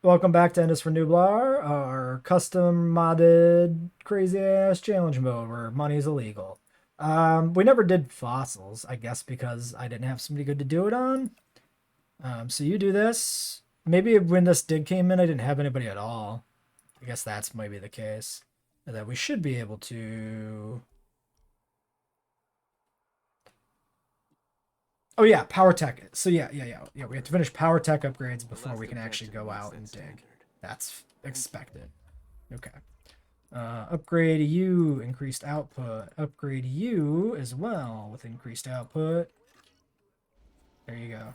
welcome back to Endless for Nublar, our custom modded crazy ass challenge mode where money is illegal. We never did fossils, I guess, because I didn't have somebody good to do it on. So you do this. Maybe when this dig came in, I didn't have anybody at all. I guess that's maybe the case. And that we should be able to. Oh yeah, power tech. So yeah. We have to finish power tech upgrades before we can actually go out and dig. That's expected. Okay. Upgrade you, increased output. Upgrade you as well with increased output. There you go.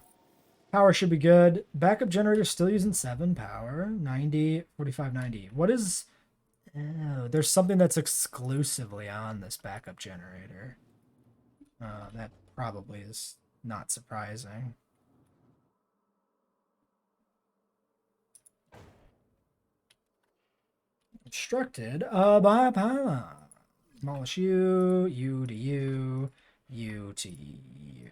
Power should be good. Backup generator still using 7 power. 90, 45, 90. What is... Oh, there's something that's exclusively on this backup generator. That probably is not surprising. Instructed by power. Demolish you, you to you, you to you.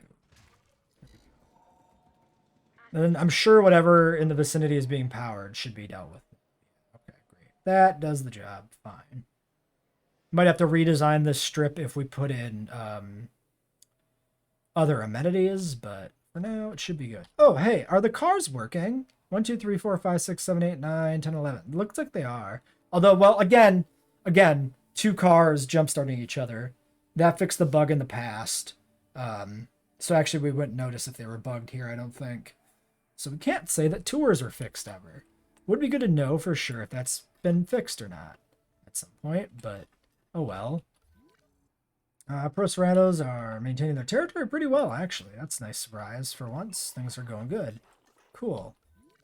And I'm sure whatever in the vicinity is being powered should be dealt with. Okay, great. That does the job. Fine. Might have to redesign this strip if we put in other amenities, but for now it should be good. Oh, hey, are the cars working? 1, 2, 3, 4, 5, 6, 7, 8, 9, 10, 11. Looks like they are. Although, well, again, 2 cars jump starting each other. That fixed the bug in the past. So actually we wouldn't notice if they were bugged here, I don't think. So we can't say that tours are fixed ever. Would be good to know for sure if that's been fixed or not at some point, but oh well. Pro Serranos are maintaining their territory pretty well, actually. That's a nice surprise for once. Things are going good. Cool.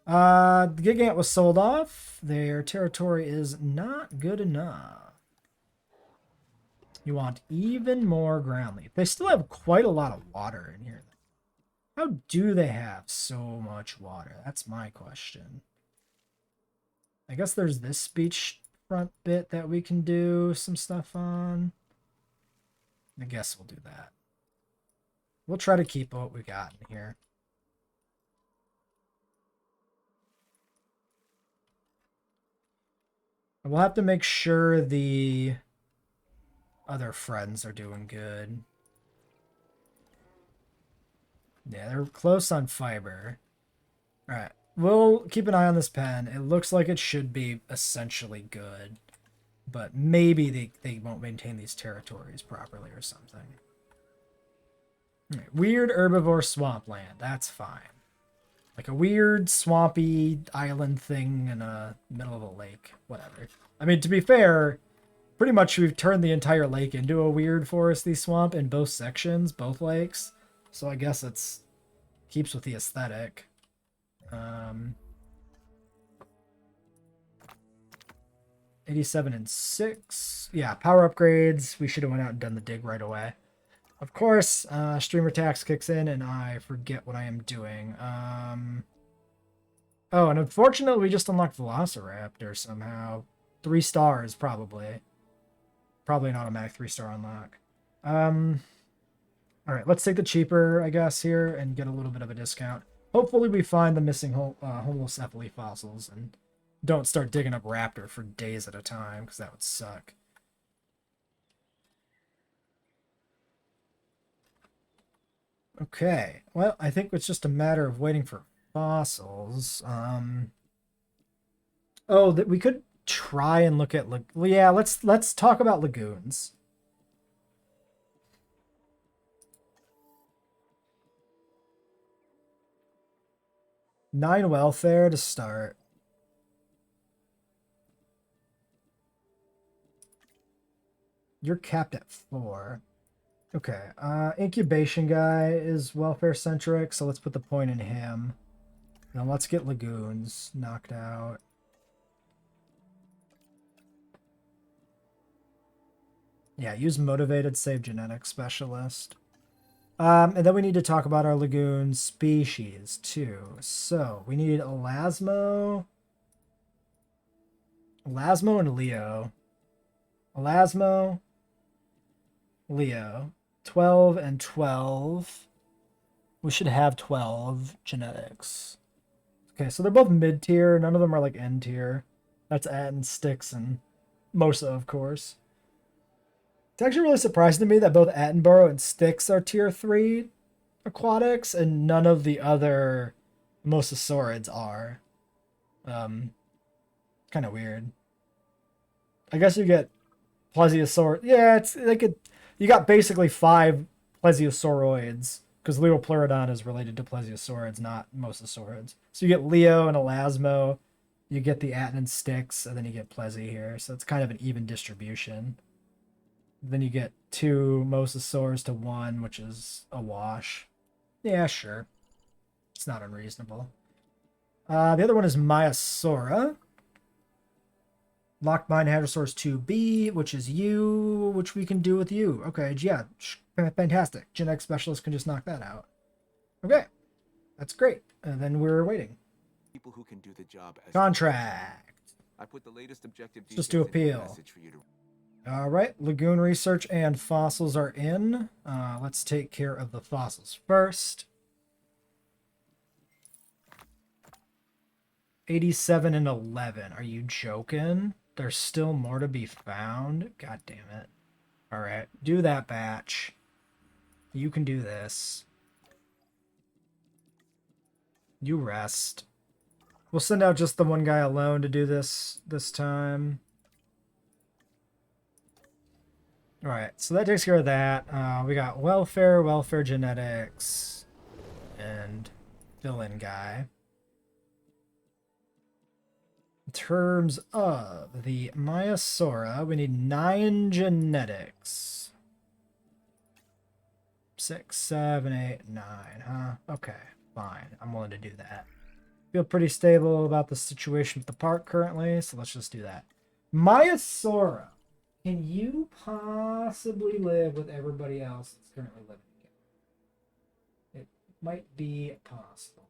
The Gigant was sold off. Their territory is not good enough. You want even more ground leaf. They still have quite a lot of water in here. How do they have so much water? That's my question. I guess there's this beachfront bit that we can do some stuff on. I guess we'll do that. We'll try to keep what we got in here. We'll have to make sure the other friends are doing good. Yeah, they're close on fiber. All right, we'll keep an eye on this pen. It looks like it should be essentially good, but maybe they won't maintain these territories properly or something. Right, weird herbivore swampland. That's fine. Like a weird swampy island thing in the middle of a lake. Whatever. I mean, to be fair, pretty much we've turned the entire lake into a weird foresty swamp in both sections, both lakes. So I guess it's keeps with the aesthetic. 87 and 6. Yeah, power upgrades. We should have went out and done the dig right away. Of course, streamer tax kicks in and I forget what I am doing. Oh, and unfortunately we just unlocked Velociraptor somehow. 3 stars, probably. Probably an automatic 3-star unlock. All right, let's take the cheaper, I guess, here and get a little bit of a discount. Hopefully we find the missing Homocephaly fossils and don't start digging up raptor for days at a time, because that would suck. Okay, well, I think it's just a matter of waiting for fossils. Oh, that we could try and look at... Well, yeah, let's talk about lagoons. Nine welfare to start. You're capped at 4. Okay, incubation guy is welfare centric, so let's put the point in him. Now let's get lagoons knocked out. Yeah, use motivated, save genetic specialist. And then we need to talk about our lagoon species too. So we need Elasmo and Leo. Elasmo, Leo. 12 and 12. We should have 12 genetics. Okay, so they're both mid-tier. None of them are like N-tier. That's At and Styx and Mosa, of course. It's actually really surprising to me that both Attenborough and Styx are tier 3 aquatics, and none of the other mosasaurids are. Kind of weird. I guess you get plesiosaur. Yeah, it's like you got basically 5 plesiosauroids because Leopleurodon is related to plesiosaurids, not mosasaurids. So you get Leo and Elasmo, you get the Aten and Styx, and then you get Plesi here. So it's kind of an even distribution. Then you get 2 mosasaurs to 1, which is a wash. Yeah, sure. It's not unreasonable. The other one is Maiasaura. Locked Mind Hadrosaurus 2B, which is you, which we can do with you. Okay, yeah, fantastic. Genetic Specialist can just knock that out. Okay, that's great. And then we're waiting. People who can do the job as Contract. I put the latest objective Just do appeal. All right, Lagoon Research and fossils are in. Let's take care of the fossils first. 87 and 11. Are you joking? There's still more to be found? God damn it. All right, do that batch. You can do this. You rest. We'll send out just the one guy alone to do this time. All right, so that takes care of that. We got welfare genetics, and fill-in guy. In terms of the Maiasaura, we need 9 genetics. 6, 7, 8, 9, huh? Okay, fine. I'm willing to do that. Feel pretty stable about the situation with the park currently, so let's just do that. Maiasaura, can you possibly live with everybody else that's currently living together? It might be possible.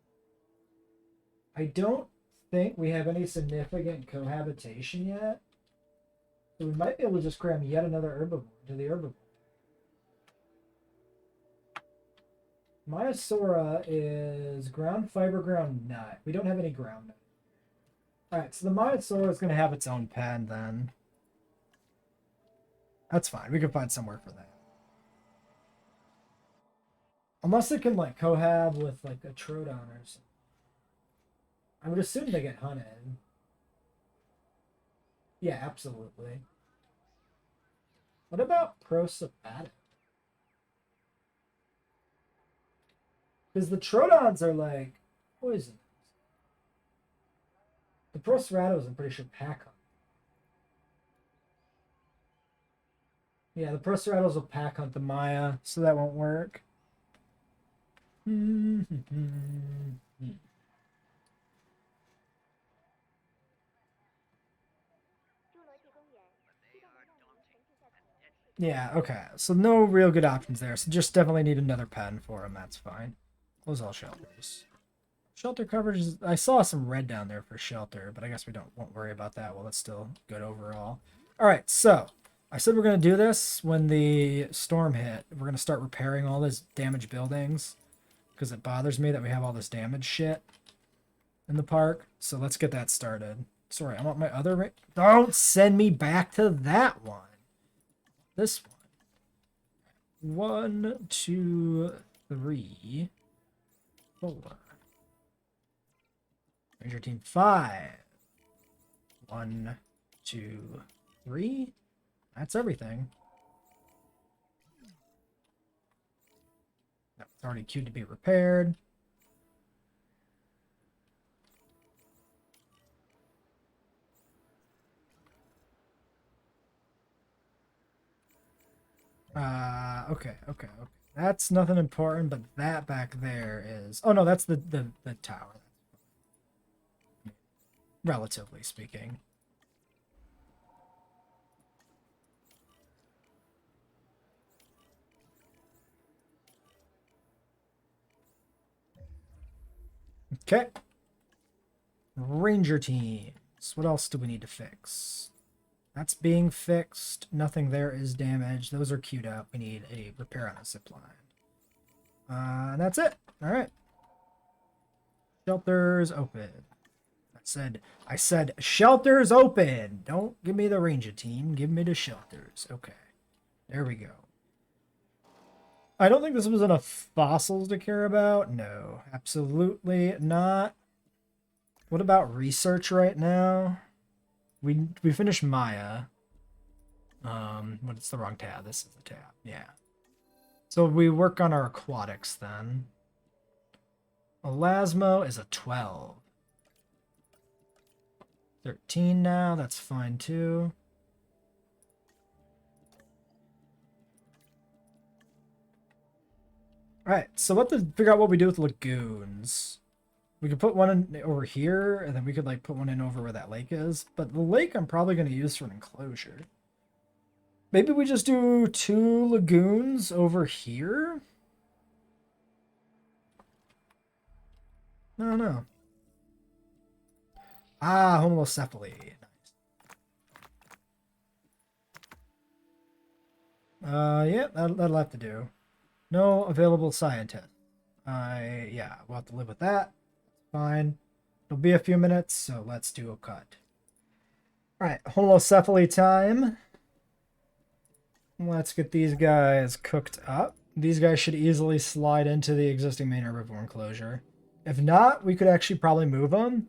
I don't think we have any significant cohabitation yet, so we might be able to just cram yet another herbivore to the herbivore. Maiasaura is ground fiber, ground nut. We don't have any ground nut. Alright, so the Maiasaura is going to have its own pen then. That's fine. We can find somewhere for that. Unless it can like cohab with like a Troodon or something. I would assume they get hunted. Yeah, absolutely. What about Prosopatic? Because the Troodons are like poisonous. The Procerato's, I'm pretty sure, pack hunt. Yeah, the Procerato's will pack hunt the Maya, so that won't work. Yeah, okay. So no real good options there. So just definitely need another pen for him. That's fine. Close all shelters. Shelter coverage is, I saw some red down there for shelter, but I guess we won't worry about that. Well, that's still good overall. All right, so I said we're going to do this when the storm hit. We're going to start repairing all these damaged buildings because it bothers me that we have all this damaged shit in the park. So let's get that started. Sorry, I want my other... Don't send me back to that one. This one. 1, 2, 3, 4. Ranger team 5. 1, 2, 3. That's everything. That's already queued to be repaired. Okay. That's nothing important, but that back there is... Oh, no, that's the tower. Relatively speaking. Okay. Ranger teams. What else do we need to fix? That's being fixed. Nothing there is damaged. Those are queued up. We need a repair on a zip line. And that's it. All right. Shelters open. I said shelters open. Don't give me the ranger team. Give me the shelters. Okay. There we go. I don't think this was enough fossils to care about. No, absolutely not. What about research right now? We finished Maya. But it's the wrong tab. This is the tab. Yeah. So we work on our aquatics then. Elasmo is a 12. 13 now. That's fine too. Alright, so let's figure out what we do with lagoons. We could put one in over here, and then we could like put one in over where that lake is. But the lake I'm probably going to use for an enclosure. Maybe we just do 2 lagoons over here? I don't know. Ah, homocephaly. Nice. Yeah, that'll have to do. No available scientist. Yeah, we'll have to live with that. Fine. It'll be a few minutes, so let's do a cut. Alright, homocephaly time. Let's get these guys cooked up. These guys should easily slide into the existing main herbivore enclosure. If not, we could actually probably move them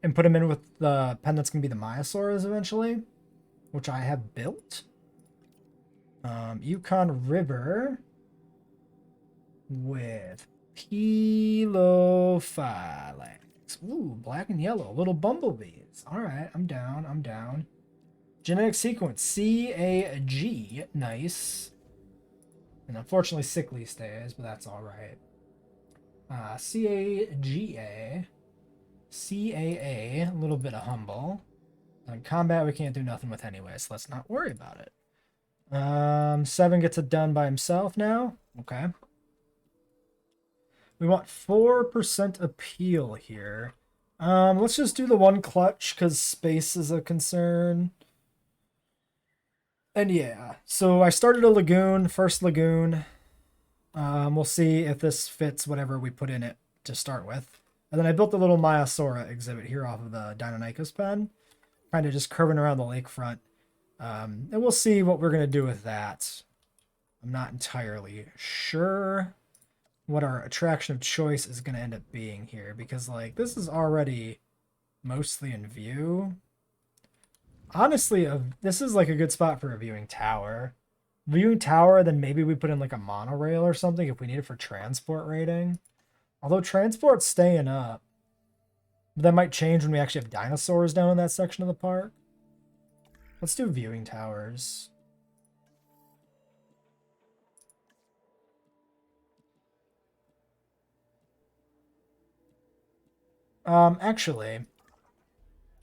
and put them in with the pen that's going to be the Myosaurs eventually, which I have built. Yukon River with Pelophylax. Ooh, black and yellow. Little bumblebees. All right, I'm down. I'm down. Genetic sequence CAG. Nice. And unfortunately, sickly stays, but that's all right. CAGA. CAA. A little bit of humble. In combat, we can't do nothing with anyway, so let's not worry about it. 7 gets it done by himself now. Okay. We want 4% appeal here. Let's just do the 1 clutch because space is a concern. And yeah, so I started a lagoon, first lagoon. We'll see if this fits whatever we put in it to start with. And then I built a little Myosaura exhibit here off of the Deinonychus pen. Kind of just curving around the lakefront. And we'll see what we're going to do with that. I'm not entirely sure what our attraction of choice is going to end up being here. Because, like, this is already mostly in view. Honestly, this is, like, a good spot for a viewing tower. Viewing tower, then maybe we put in, like, a monorail or something if we need it for transport rating. Although transport's staying up. But that might change when we actually have dinosaurs down in that section of the park. Let's do viewing towers. Actually,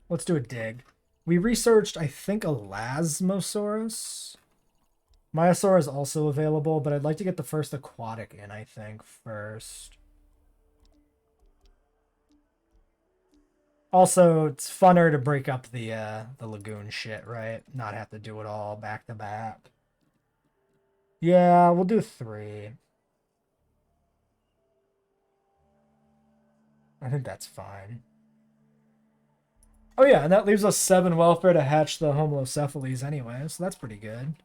let's do a dig. We researched, I think, Elasmosaurus. Myosaur is also available, but I'd like to get the first aquatic in, I think, first. Also, it's funner to break up the lagoon shit, right? Not have to do it all back to back. Yeah, we'll do 3. I think that's fine. Oh yeah, and that leaves us 7 welfare to hatch the homocephalies anyway, so that's pretty good.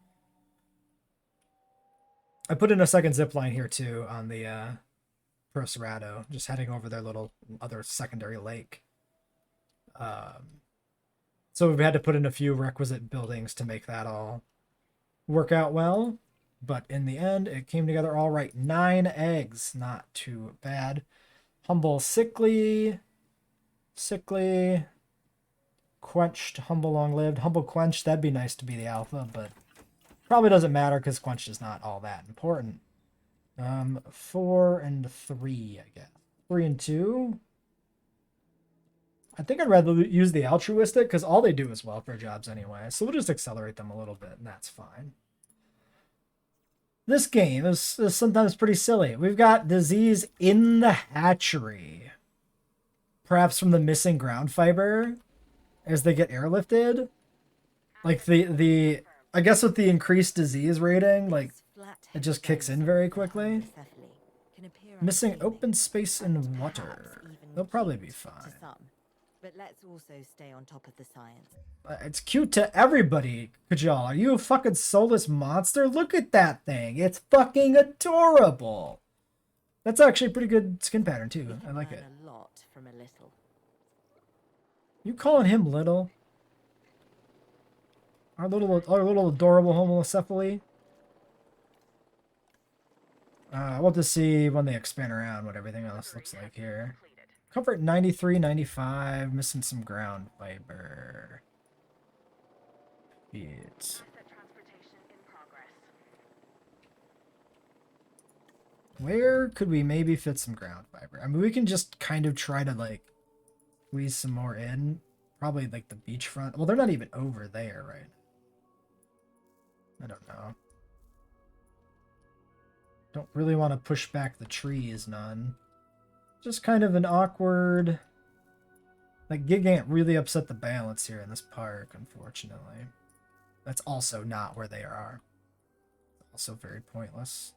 I put in a second zip line here too on the Procerado, just heading over their little other secondary lake. So we've had to put in a few requisite buildings to make that all work out well. But in the end, it came together all right. 9 eggs, not too bad. Humble, sickly, quenched, humble, long-lived. Humble, quenched, that'd be nice to be the alpha, but probably doesn't matter because quenched is not all that important. 4 and 3, I guess. 3 and 2. I think I'd rather use the altruistic because all they do is welfare jobs anyway. So we'll just accelerate them a little bit and that's fine. This game is sometimes pretty silly. We've got disease in the hatchery. Perhaps from the missing ground fiber as they get airlifted. Like I guess with the increased disease rating, like it just kicks in very quickly. Missing open space and water. They'll probably be cute fine. to some, but let's also stay on top of the science. It's cute to everybody, Kajal. Are you a fucking soulless monster? Look at that thing. It's fucking adorable. That's actually a pretty good skin pattern, We too. can I like learn it. a lot from a little. You calling him little? Our little adorable homocephaly? We'll just see when they expand around what everything else looks like here. Comfort 93, 95, missing some ground fiber. It's... Where could we maybe fit some ground fiber? I mean, we can just kind of try to, like, squeeze some more in. Probably, like, the beachfront. Well, they're not even over there, right? I don't know. Don't really want to push back the trees, none. Just kind of an awkward... Like, Gigant really upset the balance here in this park, unfortunately. That's also not where they are. Also very pointless.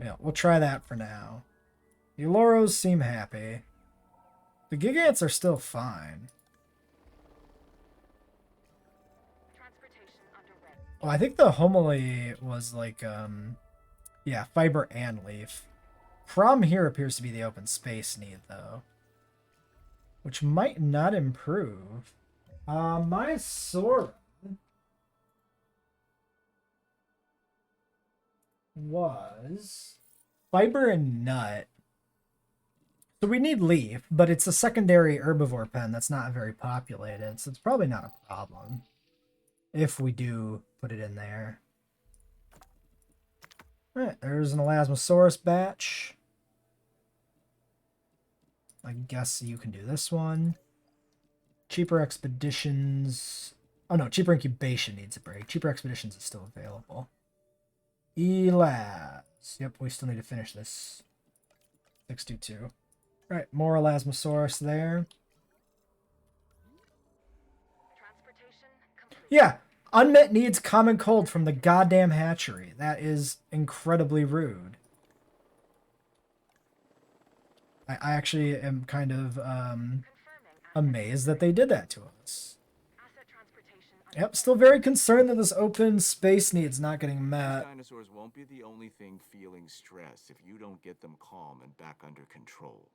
Yeah, we'll try that for now. The Loros seem happy. The Gigants are still fine. Oh, I think the Homily was like, yeah, fiber and leaf. Problem here appears to be the open space need, though. Which might not improve. My Sora was fiber and nut. So we need leaf, but it's a secondary herbivore pen that's not very populated, so it's probably not a problem if we do put it in there. Alright, there's an Elasmosaurus batch. I guess you can do this one. Cheaper Expeditions. Oh no, Cheaper Incubation needs a break. Cheaper Expeditions is still available. Elabs. Yep, we still need to finish this. 622. Alright, more Elasmosaurus there. Yeah, unmet needs common cold from the goddamn hatchery. That is incredibly rude. I actually am kind of amazed that they did that to us. Yep, still very concerned that this open space need's not getting met. Dinosaurs won't be the only thing feeling stress if you don't get them calm and back under control.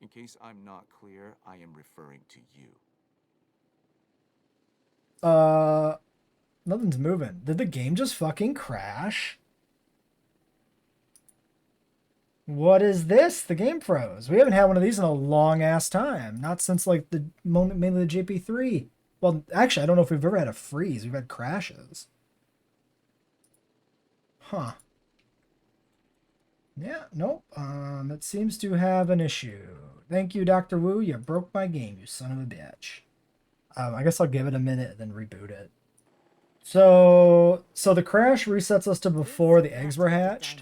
In case I'm not clear, I am referring to you. Nothing's moving. Did the game just fucking crash? What is this? The game froze. We haven't had one of these in a long ass time. Not since like the moment mainly the JP3. Well, actually, I don't know if we've ever had a freeze. We've had crashes. Huh. Yeah, nope. It seems to have an issue. Thank you, Dr. Wu. You broke my game, you son of a bitch. I guess I'll give it a minute and then reboot it. So the crash resets us to before the eggs were hatched.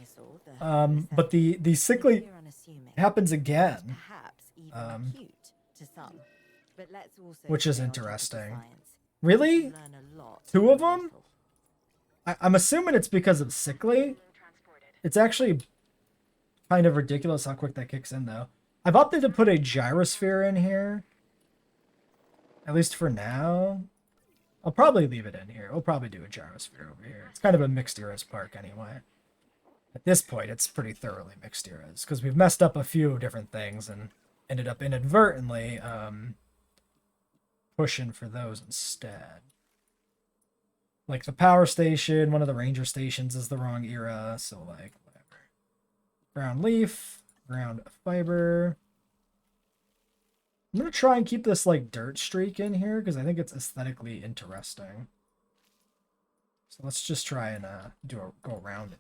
But the sickly happens again. Which is interesting. Really? 2 of them? I'm assuming it's because of sickly. It's actually kind of ridiculous how quick that kicks in, though. I've opted to put a gyrosphere in here. At least for now. I'll probably leave it in here. We'll probably do a gyrosphere over here. It's kind of a mixed eras park anyway. At this point, it's pretty thoroughly mixed eras, because we've messed up a few different things and ended up inadvertently pushing for those instead. Like the power station, one of the ranger stations is the wrong era, so like, whatever. Ground leaf, ground fiber. I'm going to try and keep this like dirt streak in here, because I think it's aesthetically interesting. So let's just try and go around it.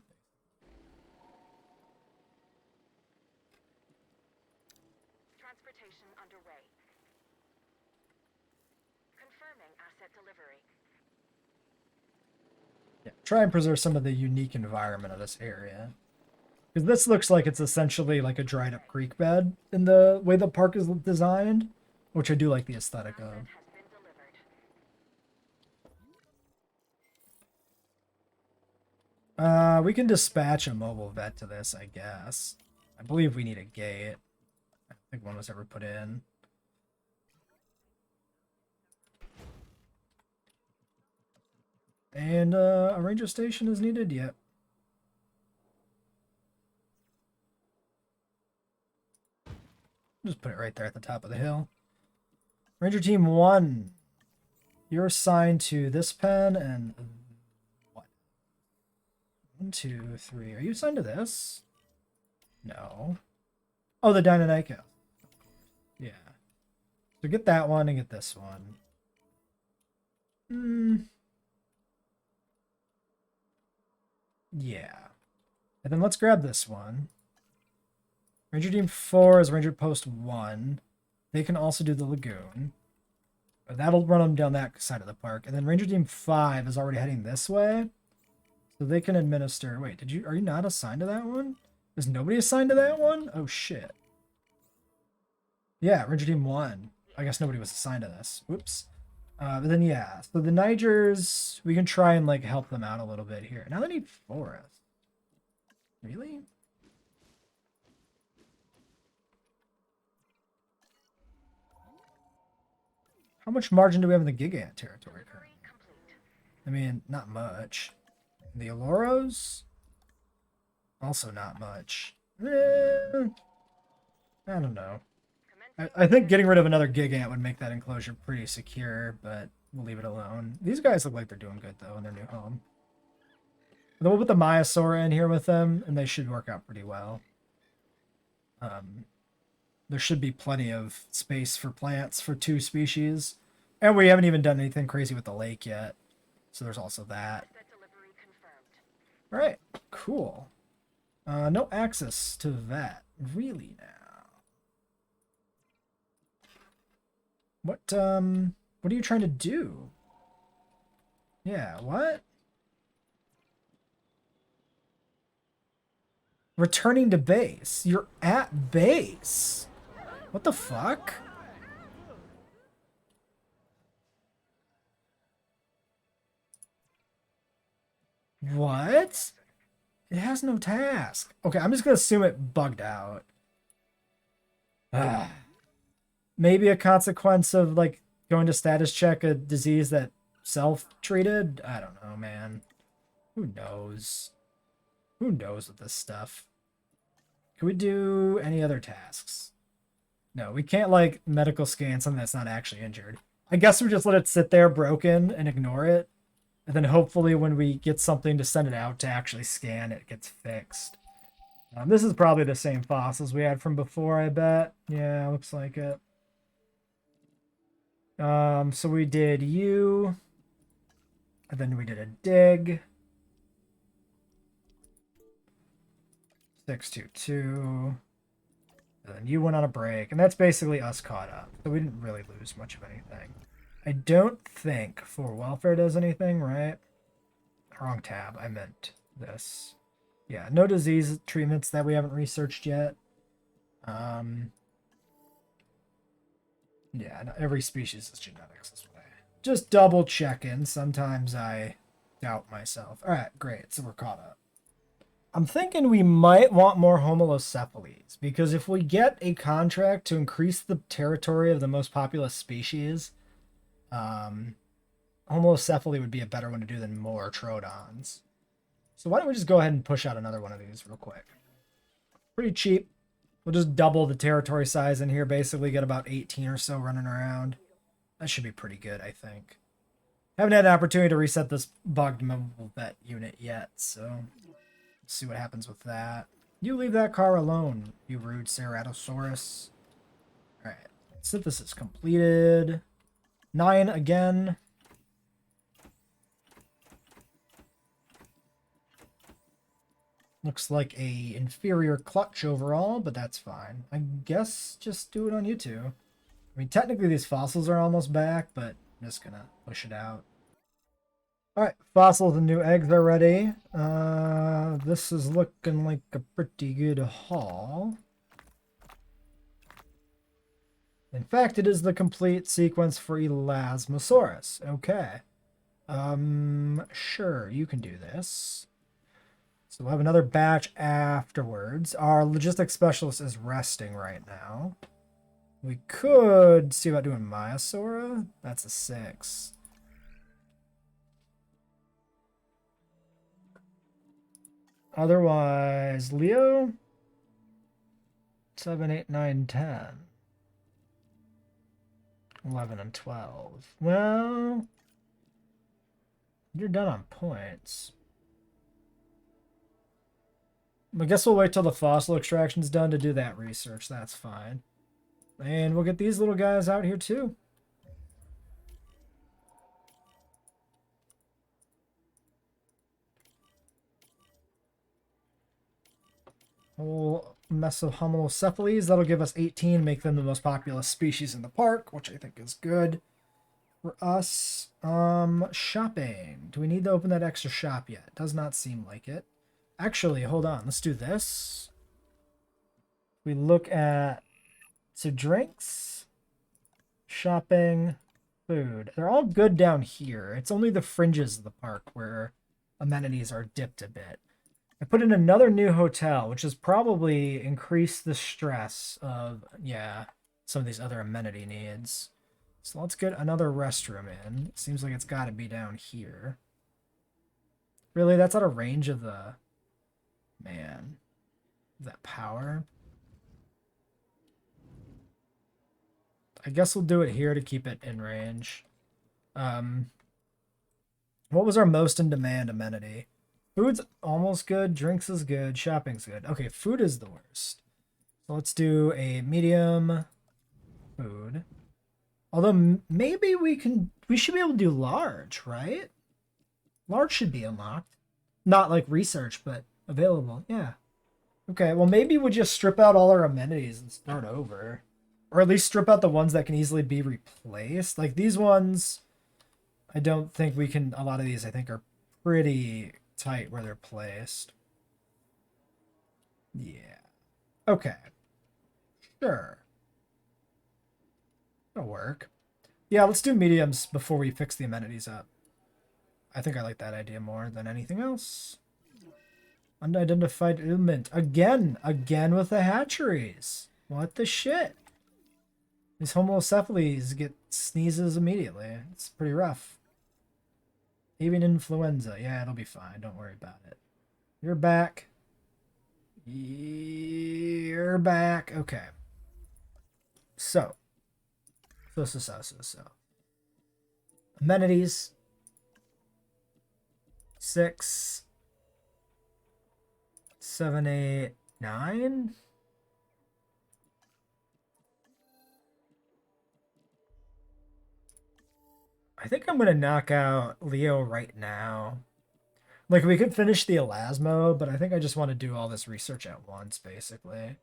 Yeah, try and preserve some of the unique environment of this area. Because this looks like it's essentially like a dried up creek bed in the way the park is designed, which I do like the aesthetic of. We can dispatch a mobile vet to this, I guess. I believe we need a gate. I don't think one was ever put in. And a ranger station is needed yet. Just put it right there at the top of the hill. Ranger Team 1. You're assigned to this pen and what? 1, 2, 3. Are you assigned to this? No. Oh, the Dino. Yeah. So get that one and get this one. Yeah. And then let's grab this one. Ranger Team 4 is Ranger Post 1. They can also do the lagoon. That'll run them down that side of the park. And then Ranger Team 5 is already heading this way. So they can administer... Wait, are you not assigned to that one? Is nobody assigned to that one? Oh, shit. Yeah, Ranger Team 1. I guess nobody was assigned to this. Whoops. But then, yeah. So the Nigers, we can try and, like, help them out a little bit here. Now they need forest. Really? How much margin do we have in the Gigant territory currently? I mean, not much. The Aloros? Also not much. I don't know. I think getting rid of another Gigant would make that enclosure pretty secure, but we'll leave it alone. These guys look like they're doing good, though, in their new home. Then we'll put the Myosaur in here with them, and they should work out pretty well. There should be plenty of space for plants for 2 species. And we haven't even done anything crazy with the lake yet. So there's also that. Alright, cool. No access to that. Really now. What are you trying to do? Yeah, what? Returning to base. You're at base. What the fuck? What? It has no task. Okay, I'm just gonna assume it bugged out. Maybe a consequence of, like, going to status check a disease that self-treated? I don't know, man. Who knows? Who knows with this stuff? Can we do any other tasks? No, we can't, like, medical scan something that's not actually injured. I guess we just let it sit there broken and ignore it. And then hopefully when we get something to send it out to actually scan, it gets fixed. This is probably the same fossils we had from before, I bet. Yeah, looks like it. So we did you. And then we did a dig. 622. And then you went on a break. And that's basically us caught up. So we didn't really lose much of anything. I don't think for welfare does anything, right? Wrong tab. I meant this. Yeah, no disease treatments that we haven't researched yet. Yeah, not every species is genetics this way. Just double checking. Sometimes I doubt myself. All right, great. So we're caught up. I'm thinking we might want more homolocephales, because if we get a contract to increase the territory of the most populous species, homolocephale would be a better one to do than more Troodons. So why don't we just go ahead and push out another one of these real quick? Pretty cheap. We'll just double the territory size in here, basically get about 18 or so running around. That should be pretty good, I think. Haven't had an opportunity to reset this bugged mobile vet unit yet, so let's see what happens with that. You leave that car alone, you rude Ceratosaurus. Alright, synthesis completed. 9 again. Looks like a inferior clutch overall, but that's fine. I guess just do it on you two. I mean, technically these fossils are almost back, but I'm just gonna push it out. Alright, fossils and new eggs are ready. This is looking like a pretty good haul. In fact, it is the complete sequence for Elasmosaurus. Okay. Sure, you can do this. So we'll have another batch afterwards. Our logistics specialist is resting right now. We could see about doing Myosora. That's a 6. Otherwise, Leo, 7, 8, 9, 10. 11 and 12. Well, you're done on points. I guess we'll wait till the fossil extraction's done to do that research. That's fine. And we'll get these little guys out here too. Whole mess of homalocephales. That'll give us 18, make them the most populous species in the park, which I think is good for us. Shopping. Do we need to open that extra shop yet? Does not seem like it. Actually, hold on. Let's do this. We look at drinks, shopping, food. They're all good down here. It's only the fringes of the park where amenities are dipped a bit. I put in another new hotel, which has probably increased the stress of, yeah, some of these other amenity needs. So let's get another restroom in. Seems like it's got to be down here. Really? That's out of range of the... Man. That power? I guess we'll do it here to keep it in range. What was our most in demand amenity? Food's almost good. Drinks is good. Shopping's good. Okay, food is the worst. So let's do a medium food. Although maybe we should be able to do large, right? Large should be unlocked. Not like research, but available. Yeah. Okay, well maybe we just strip out all our amenities and start over. Or at least strip out the ones that can easily be replaced. Like these ones, I don't think we can, a lot of these I think are pretty tight where they're placed. Yeah. Okay. Sure. That'll work. Yeah, let's do mediums before we fix the amenities up. I think I like that idea more than anything else. Unidentified element. Again with the hatcheries. What the shit? These homocephales get sneezes immediately. It's pretty rough. Avian influenza. Yeah, it'll be fine. Don't worry about it. You're back. You're back. Okay. So. Amenities. 6, 7, 8, 9. I think I'm going to knock out Leo right now. Like, we could finish the Elasmo, but I think I just want to do all this research at once, basically.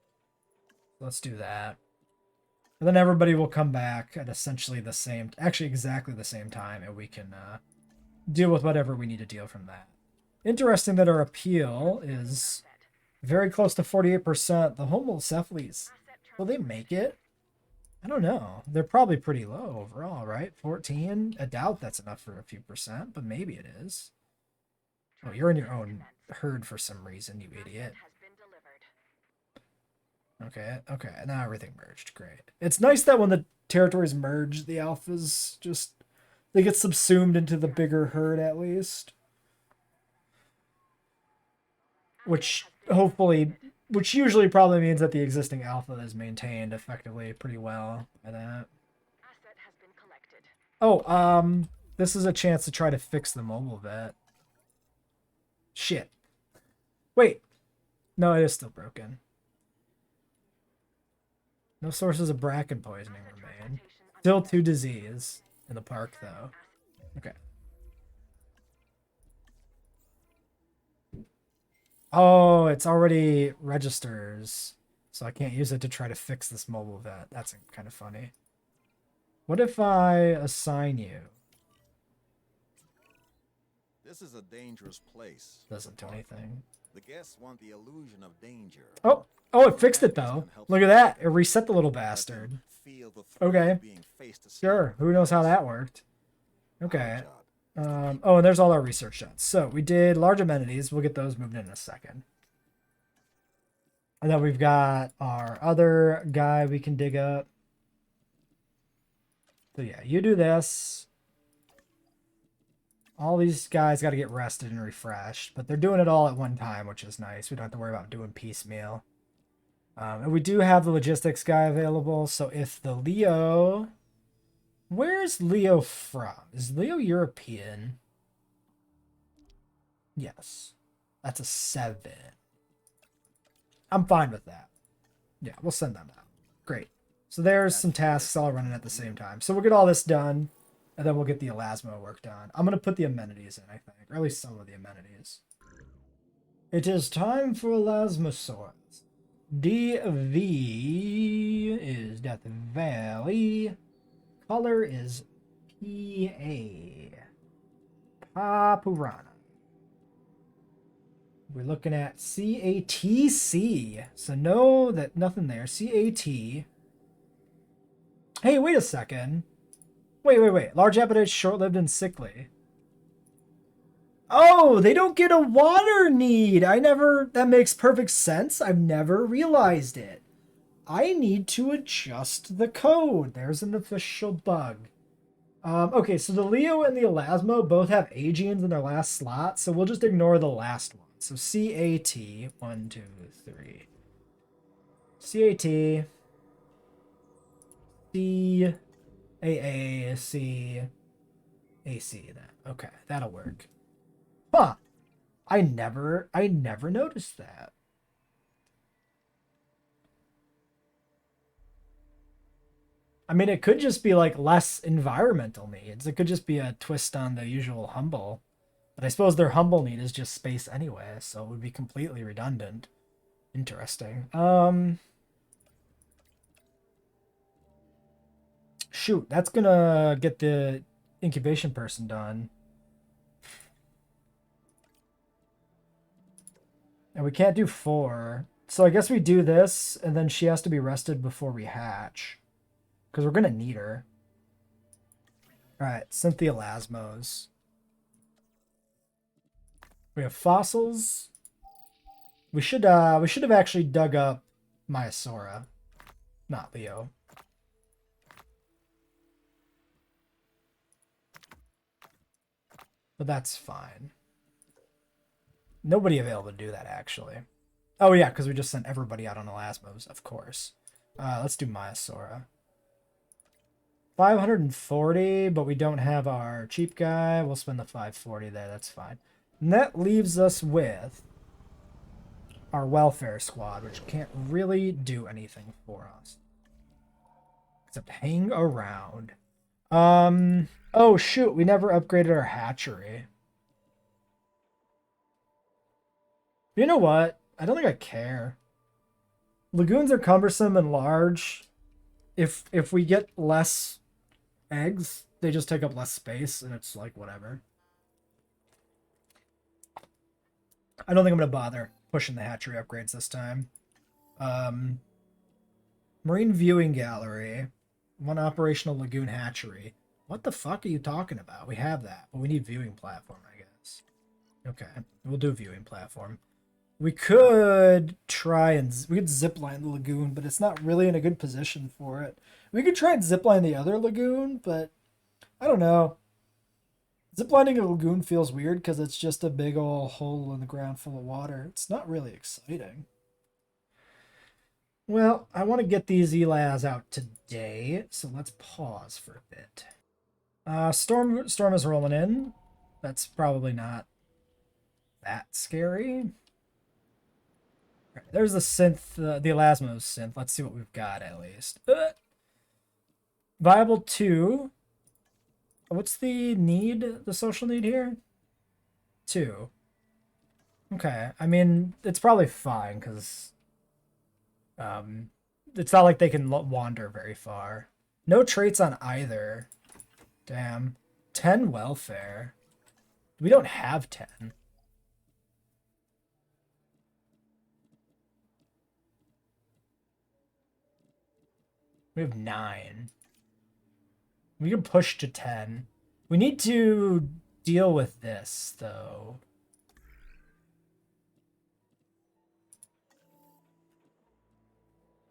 Let's do that. And then everybody will come back at essentially the same, actually exactly the same time, and we can deal with whatever we need to deal from that. Interesting that our appeal is very close to 48%. The homocephales, will they make it? I don't know. They're probably pretty low overall, right? 14? I doubt that's enough for a few percent, but maybe it is. Oh, you're in your own herd for some reason, you idiot. Okay, now everything merged. Great. It's nice that when the territories merge, the alphas just... They get subsumed into the bigger herd, at least. Which, hopefully... Which usually probably means that the existing alpha is maintained effectively pretty well by that. Oh, this is a chance to try to fix the mobile vet. Shit. Wait. No, it is still broken. No sources of bracken poisoning remain. Still 2 disease in the park, though. Okay. Oh, it's already registers, so I can't use it to try to fix this mobile vet. That's kind of funny. What if I assign you? This is a dangerous place. Doesn't do anything. The guests want the illusion of danger. Oh, it fixed it though. Look at that. It reset the little bastard. Okay. Sure. Who knows how that worked? Okay. Oh, and there's all our research done. So we did large amenities. We'll get those moved in a second. And then we've got our other guy we can dig up. So yeah, you do this. All these guys got to get rested and refreshed, but they're doing it all at one time, which is nice. We don't have to worry about doing piecemeal. And we do have the logistics guy available. So if the Leo... Where's Leo from? Is Leo European? Yes. That's a 7. I'm fine with that. Yeah, we'll send them out. Great. So there's some tasks all running at the same time. So we'll get all this done, and then we'll get the elasmo work done. I'm going to put the amenities in, I think. Or at least some of the amenities. It is time for elasmosaurs. DV is Death Valley. Color is PA. Papurana. We're looking at CATC. So no, that nothing there. CAT. Hey, wait a second. Wait. Large appetite, short-lived and sickly. Oh, they don't get a water need. That makes perfect sense. I've never realized it. I need to adjust the code. There's an official bug. Okay, so the Leo and the Elasmo both have A genes in their last slot, so we'll just ignore the last one. So CAT, 1, 2, 3. CAT, C, AA, C, AC. That okay, that'll work. Huh? I never noticed that. I mean, it could just be like less environmental needs. It could just be a twist on the usual humble. But I suppose their humble need is just space anyway, so it would be completely redundant. Interesting. Shoot, that's gonna get the incubation person done. And we can't do 4. So I guess we do this, and then she has to be rested before we hatch. Because we're going to need her. Alright, Cynthia Lasmos. We have fossils. We should have actually dug up Myosora. Not Leo. But that's fine. Nobody available to do that, actually. Oh, yeah, because we just sent everybody out on Elasmos, of course. Let's do Myosora. 540, but we don't have our cheap guy. We'll spend the 540 there. That's fine. And that leaves us with our welfare squad, which can't really do anything for us. Except hang around. Oh, shoot. We never upgraded our hatchery. You know what? I don't think I care. Lagoons are cumbersome and large. If we get less eggs, they just take up less space, and it's like whatever. I don't think I'm gonna bother pushing the hatchery upgrades this time. Marine viewing gallery, 1 operational lagoon hatchery. What the fuck are you talking about? We have that, but we need viewing platform, I guess. Okay, we'll do viewing platform. We could try and we could zipline the lagoon, but it's not really in a good position for it. We could try and zipline the other lagoon, but I don't know. Ziplining a lagoon feels weird because it's just a big old hole in the ground full of water. It's not really exciting. Well, I want to get these elas out today, so let's pause for a bit. Storm is rolling in. That's probably not that scary. Right, there's the synth, the Elasmos synth. Let's see what we've got at least. Viable 2. What's the need, the social need here? 2. Okay, I mean, it's probably fine, because it's not like they can wander very far. No traits on either. Damn. 10 welfare. We don't have 10. We have 9. We can push to 10. We need to deal with this, though?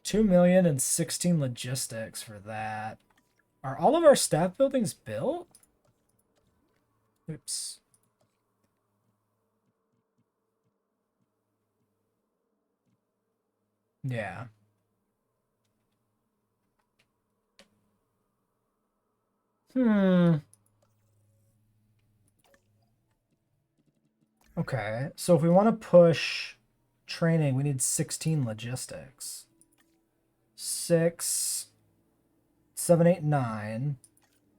$2 million and 16 logistics for that. Are all of our staff buildings built? Oops. Yeah. Okay, so if we want to push training, we need 16 logistics. 6, 7, 8, 9,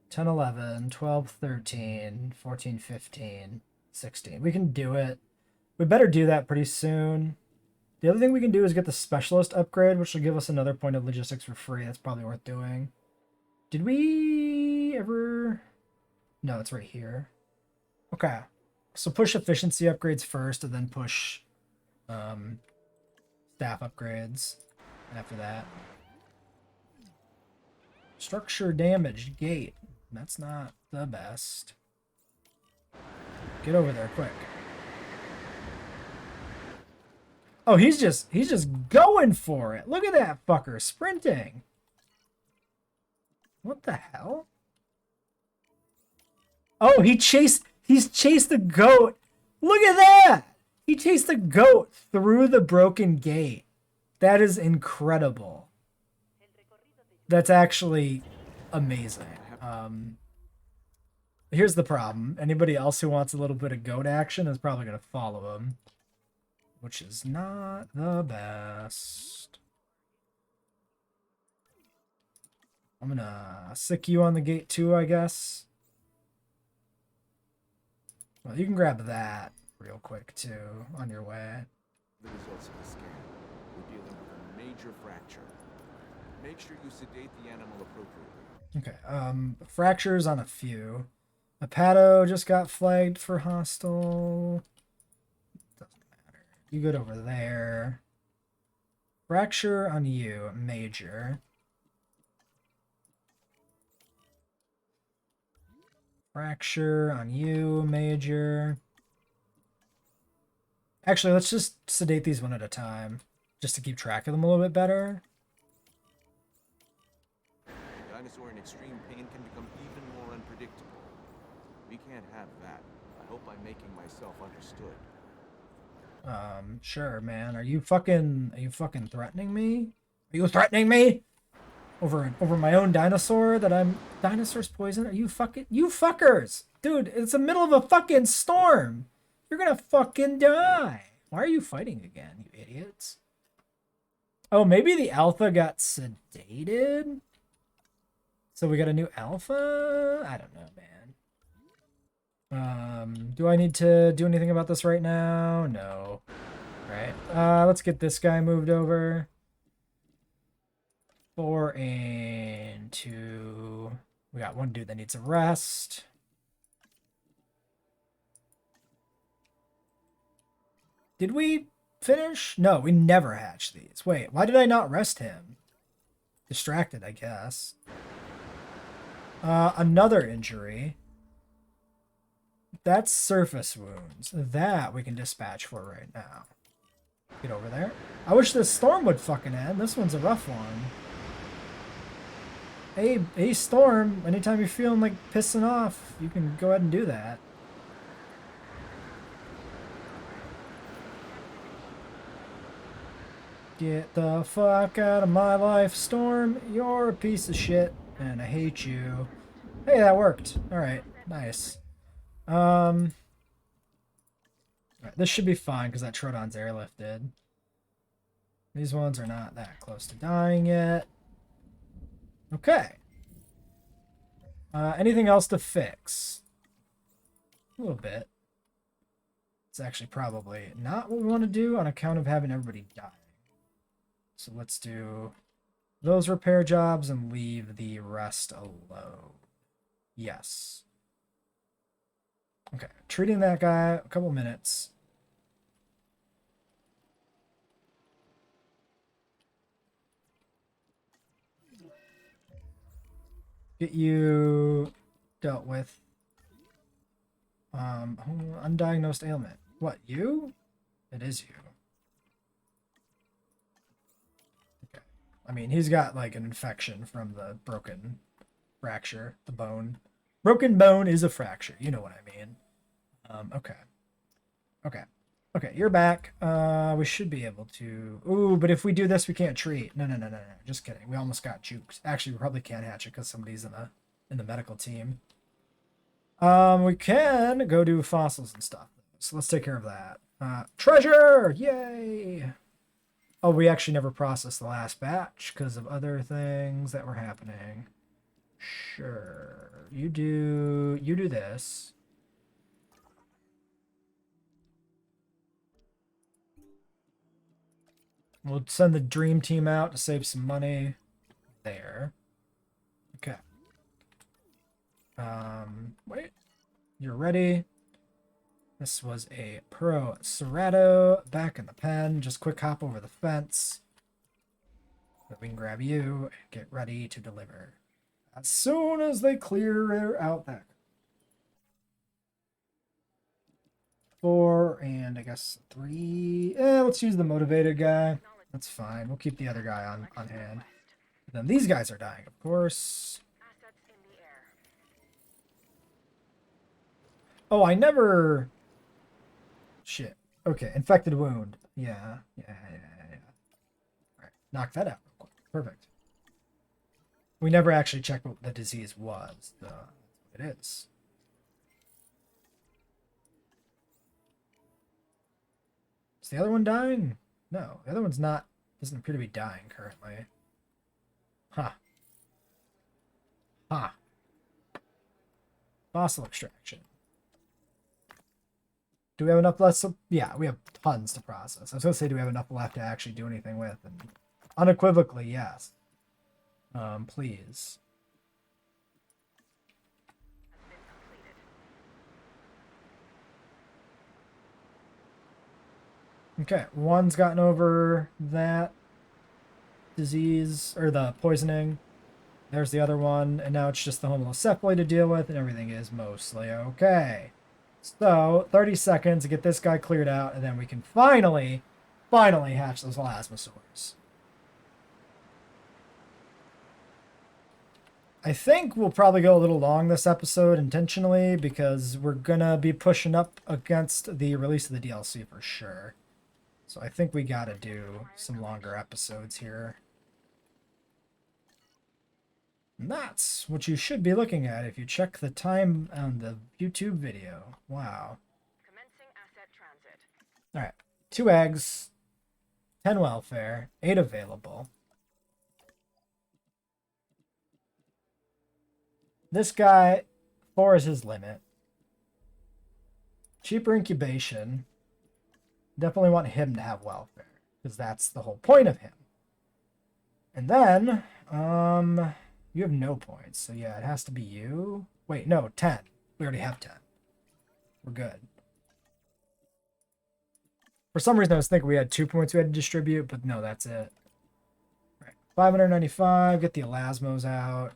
10, 11, 12, 13, 14, 15, 16. We can do it. We better do that pretty soon. The other thing we can do is get the specialist upgrade, which will give us another point of logistics for free. That's probably worth doing. Did we ever... No, it's right here. Okay. So push efficiency upgrades first, and then push staff upgrades after that. Structure damaged gate. That's not the best. Get over there quick. Oh, he's just going for it. Look at that fucker sprinting. What the hell? Oh, he's chased the goat. Look at that. He chased the goat through the broken gate. That is incredible. That's actually amazing. Here's the problem. Anybody else who wants a little bit of goat action is probably going to follow him, which is not the best. I'm going to sick you on the gate too, I guess. Well, you can grab that real quick too on your way. The results of the scan. We're dealing with a major fracture. Make sure you sedate the animal appropriately. Okay, fractures on a few. Hepato just got flagged for hostile. Doesn't matter. You good over there. Fracture on you, major. Fracture on you, major. Actually, let's just sedate these one at a time, just to keep track of them a little bit better. A dinosaur in extreme pain can become even more unpredictable. We can't have that. I hope I'm making myself understood. Sure, man. Are you fucking threatening me? Are you threatening me? Over my own dinosaur that I'm... Dinosaur's poison? Are you fuckers! Dude, it's the middle of a fucking storm! You're gonna fucking die! Why are you fighting again, you idiots? Oh, maybe the alpha got sedated? So we got a new alpha? I don't know, man. Do I need to do anything about this right now? No. Right. Let's get this guy moved over. 4 and 2. We got one dude that needs a rest. Did we finish? No, we never hatched these. Wait, why did I not rest him? Distracted, I guess. Another injury. That's surface wounds. That we can dispatch for right now. Get over there. I wish this storm would fucking end. This one's a rough one. Hey, Storm, anytime you're feeling like pissing off, you can go ahead and do that. Get the fuck out of my life, Storm. You're a piece of shit, and I hate you. Hey, that worked. Alright, nice. Alright, this should be fine, because that Troodon's airlifted. These ones are not that close to dying yet. Okay. Anything else to fix? A little bit. It's actually probably not what we want to do on account of having everybody die. So let's do those repair jobs and leave the rest alone. Yes. Okay, treating that guy, a couple minutes. Get you dealt with. Undiagnosed ailment. What, you? It is you. Okay. I mean, he's got like an infection from the broken fracture, the bone. Broken bone is a fracture. You know what I mean. Okay. Okay. Okay, you're back. We should be able to... Ooh, but if we do this, we can't treat. No, no, no, no, no. Just kidding. We almost got juked. Actually, we probably can't hatch it because somebody's in the medical team. We can go do fossils and stuff. So let's take care of that. Treasure! Yay! Oh, we actually never processed the last batch because of other things that were happening. Sure. You do this. We'll send the dream team out to save some money there. Okay. Wait. You're ready. This was a Pro Serrato back in the pen. Just quick hop over the fence. So we can grab you and get ready to deliver. As soon as they clear out that. 4 and I guess 3. Let's use the motivated guy. That's fine. We'll keep the other guy on hand. And then these guys are dying, of course. Oh, I never... Shit. Okay, infected wound. Yeah. Alright, knock that out real quick. Perfect. We never actually checked what the disease was. That's what it is. Is the other one dying? No, the other one's not. Doesn't appear to be dying currently. Huh. Huh. Fossil extraction. Do we have enough left? Yeah, we have tons to process. I was going to say, do we have enough left to actually do anything with? And unequivocally, yes. Please. Okay, one's gotten over that disease, or the poisoning. There's the other one, and now it's just the homocephaly to deal with, and everything is mostly okay. So, 30 seconds to get this guy cleared out, and then we can finally hatch those elasmosaurs. I think we'll probably go a little long this episode intentionally, because we're gonna be pushing up against the release of the DLC for sure. So I think we gotta do some longer episodes here. And that's what you should be looking at if you check the time on the YouTube video. Wow. Alright. 2 eggs. 10 welfare. 8 available. This guy, 4 is his limit. Cheaper incubation. Definitely want him to have welfare, because that's the whole point of him. And then, you have no points, so yeah, it has to be you. Wait, no, 10. We already have 10. We're good. For some reason, I was thinking we had 2 points we had to distribute, but no, that's it. Right, 595, get the elasmos out.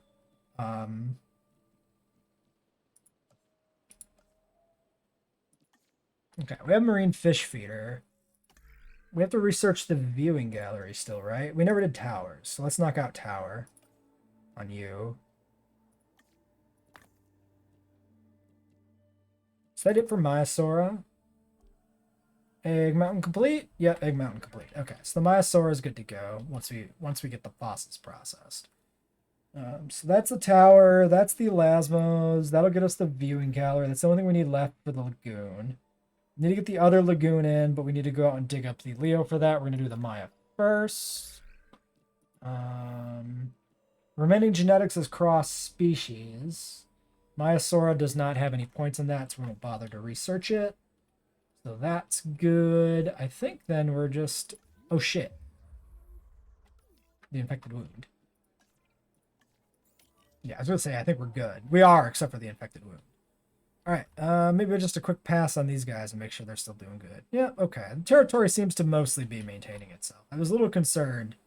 Okay, we have marine fish feeder. We have to research the viewing gallery still, right? We never did towers, so let's knock out tower on you. Is that it for Maiasaura? Egg mountain complete? Yep, egg mountain complete. Okay, so the Maiasaura is good to go once we get the fossils processed. So that's the tower. That's the elasmos. That'll get us the viewing gallery. That's the only thing we need left for the lagoon. Need to get the other lagoon in, but we need to go out and dig up the Leo for that. We're going to do the Maya first. Remaining genetics is cross species. Maiasaura does not have any points in that, so we won't bother to research it. So that's good. I think then we're just... Oh, shit. The infected wound. Yeah, I was going to say, I think we're good. We are, except for the infected wound. Alright, maybe just a quick pass on these guys and make sure they're still doing good. Yeah, okay. The territory seems to mostly be maintaining itself. I was a little concerned,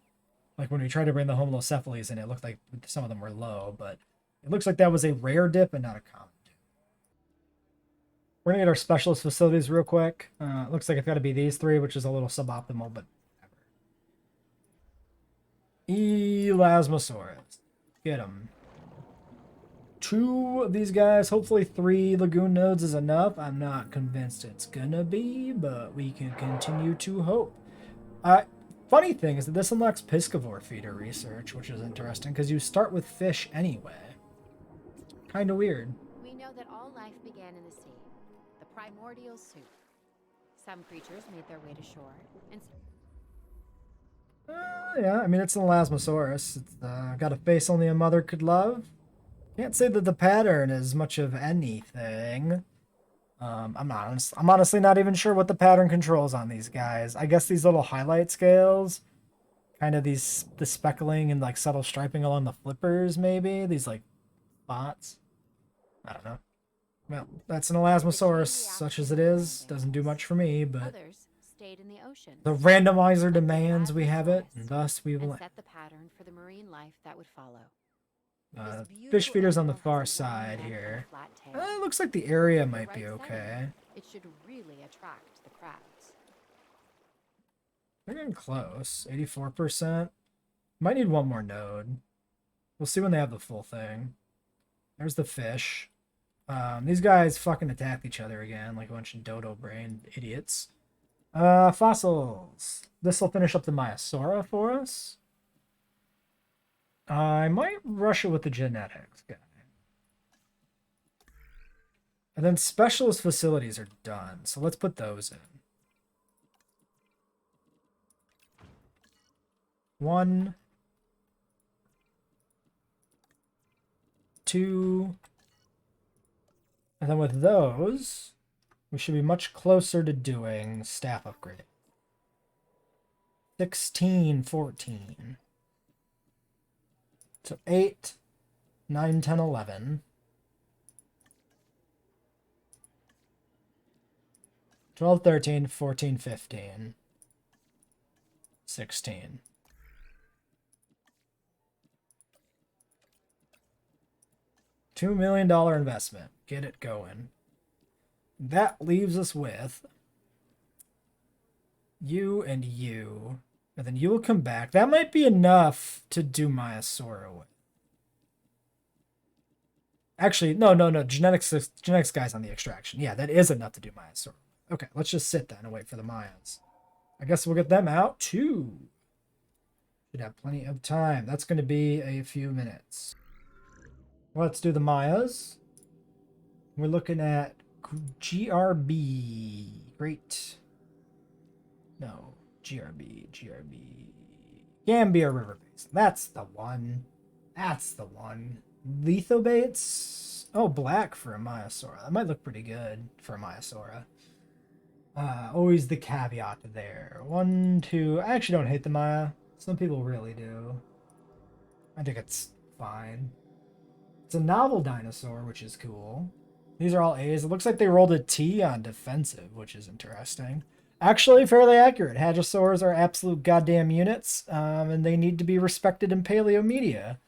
like when we tried to bring the homocephalies in, it looked like some of them were low, but it looks like that was a rare dip and not a common dip. We're gonna get our specialist facilities real quick. Looks like it's got to be these three, which is a little suboptimal, but Elasmosaurus. Get them. 2 of these guys. Hopefully 3 lagoon nodes is enough. I'm not convinced it's gonna be, but we can continue to hope. Funny thing is that this unlocks piscivore feeder research, which is interesting because you start with fish anyway. Kind of weird. We know that all life began in the sea, the primordial soup. Some creatures made their way to shore, and Yeah, I mean, it's an Elasmosaurus. It's got a face only a mother could love. Can't say that the pattern is much of anything. I'm honestly not even sure what the pattern controls on these guys. I guess these little highlight scales, kind of the speckling and like subtle striping along the flippers, maybe these like spots. I don't know. Well, that's an Elasmosaurus, such as it is. Doesn't do much for me, but others stayed in the ocean. the randomizer demands we have it, and thus we will. And set the pattern for the marine life that would follow. Fish feeders on the far side here. It looks like the area might be okay. It should really attract the crowds. They're getting close. 84%. Might need one more node. We'll see when they have the full thing. There's the fish. These guys fucking attack each other again like a bunch of dodo-brained idiots. Fossils. This will finish up the Maiasaura for us. I might rush it with the genetics guy. And then specialist facilities are done, so let's put those in. 1, 2, and then with those, we should be much closer to doing staff upgrade. 16, 14. So 8, 9, 10, 11. 12, 13, 14, 15. 16. $2 million investment. Get it going. That leaves us with you and you. And then you will come back. That might be enough to do Maiasaura with. Actually, no. Genetics guy's on the extraction. Yeah, that is enough to do Maiasaura. Okay, let's just sit then and wait for the Mayas. I guess we'll get them out too. Should have plenty of time. That's going to be a few minutes. Let's do the Mayas. We're looking at GRB. Great. No. GRB. Gambia River Basin. That's the one. Lithobates. Oh, black for a Maiasaura. That might look pretty good for a Maiasaura. Always the caveat there. 1, 2. I actually don't hate the Maya. Some people really do. I think it's fine. It's a novel dinosaur, which is cool. These are all A's. It looks like they rolled a T on defensive, which is interesting. Actually, fairly accurate. Hadrosaurs are absolute goddamn units, and they need to be respected in paleo media.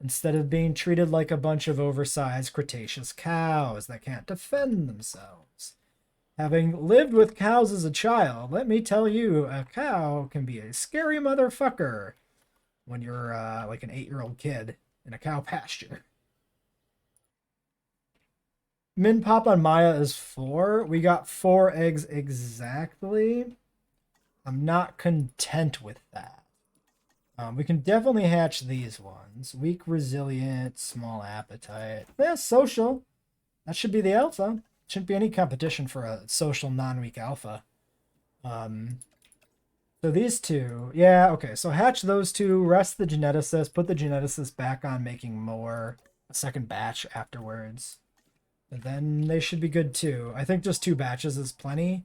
Instead of being treated like a bunch of oversized Cretaceous cows that can't defend themselves. Having lived with cows as a child, let me tell you, a cow can be a scary motherfucker when you're like an 8-year-old kid in a cow pasture. Min pop on Maya is 4. We got 4 eggs exactly. I'm not content with that. We can definitely hatch these ones. Weak, resilient, small appetite. Yeah, social. That should be the alpha. Shouldn't be any competition for a social non-weak alpha. So these 2. Yeah, okay. So hatch those 2. Rest the geneticist. Put the geneticist back on making more. A second batch afterwards. And then they should be good too. I think just 2 batches is plenty.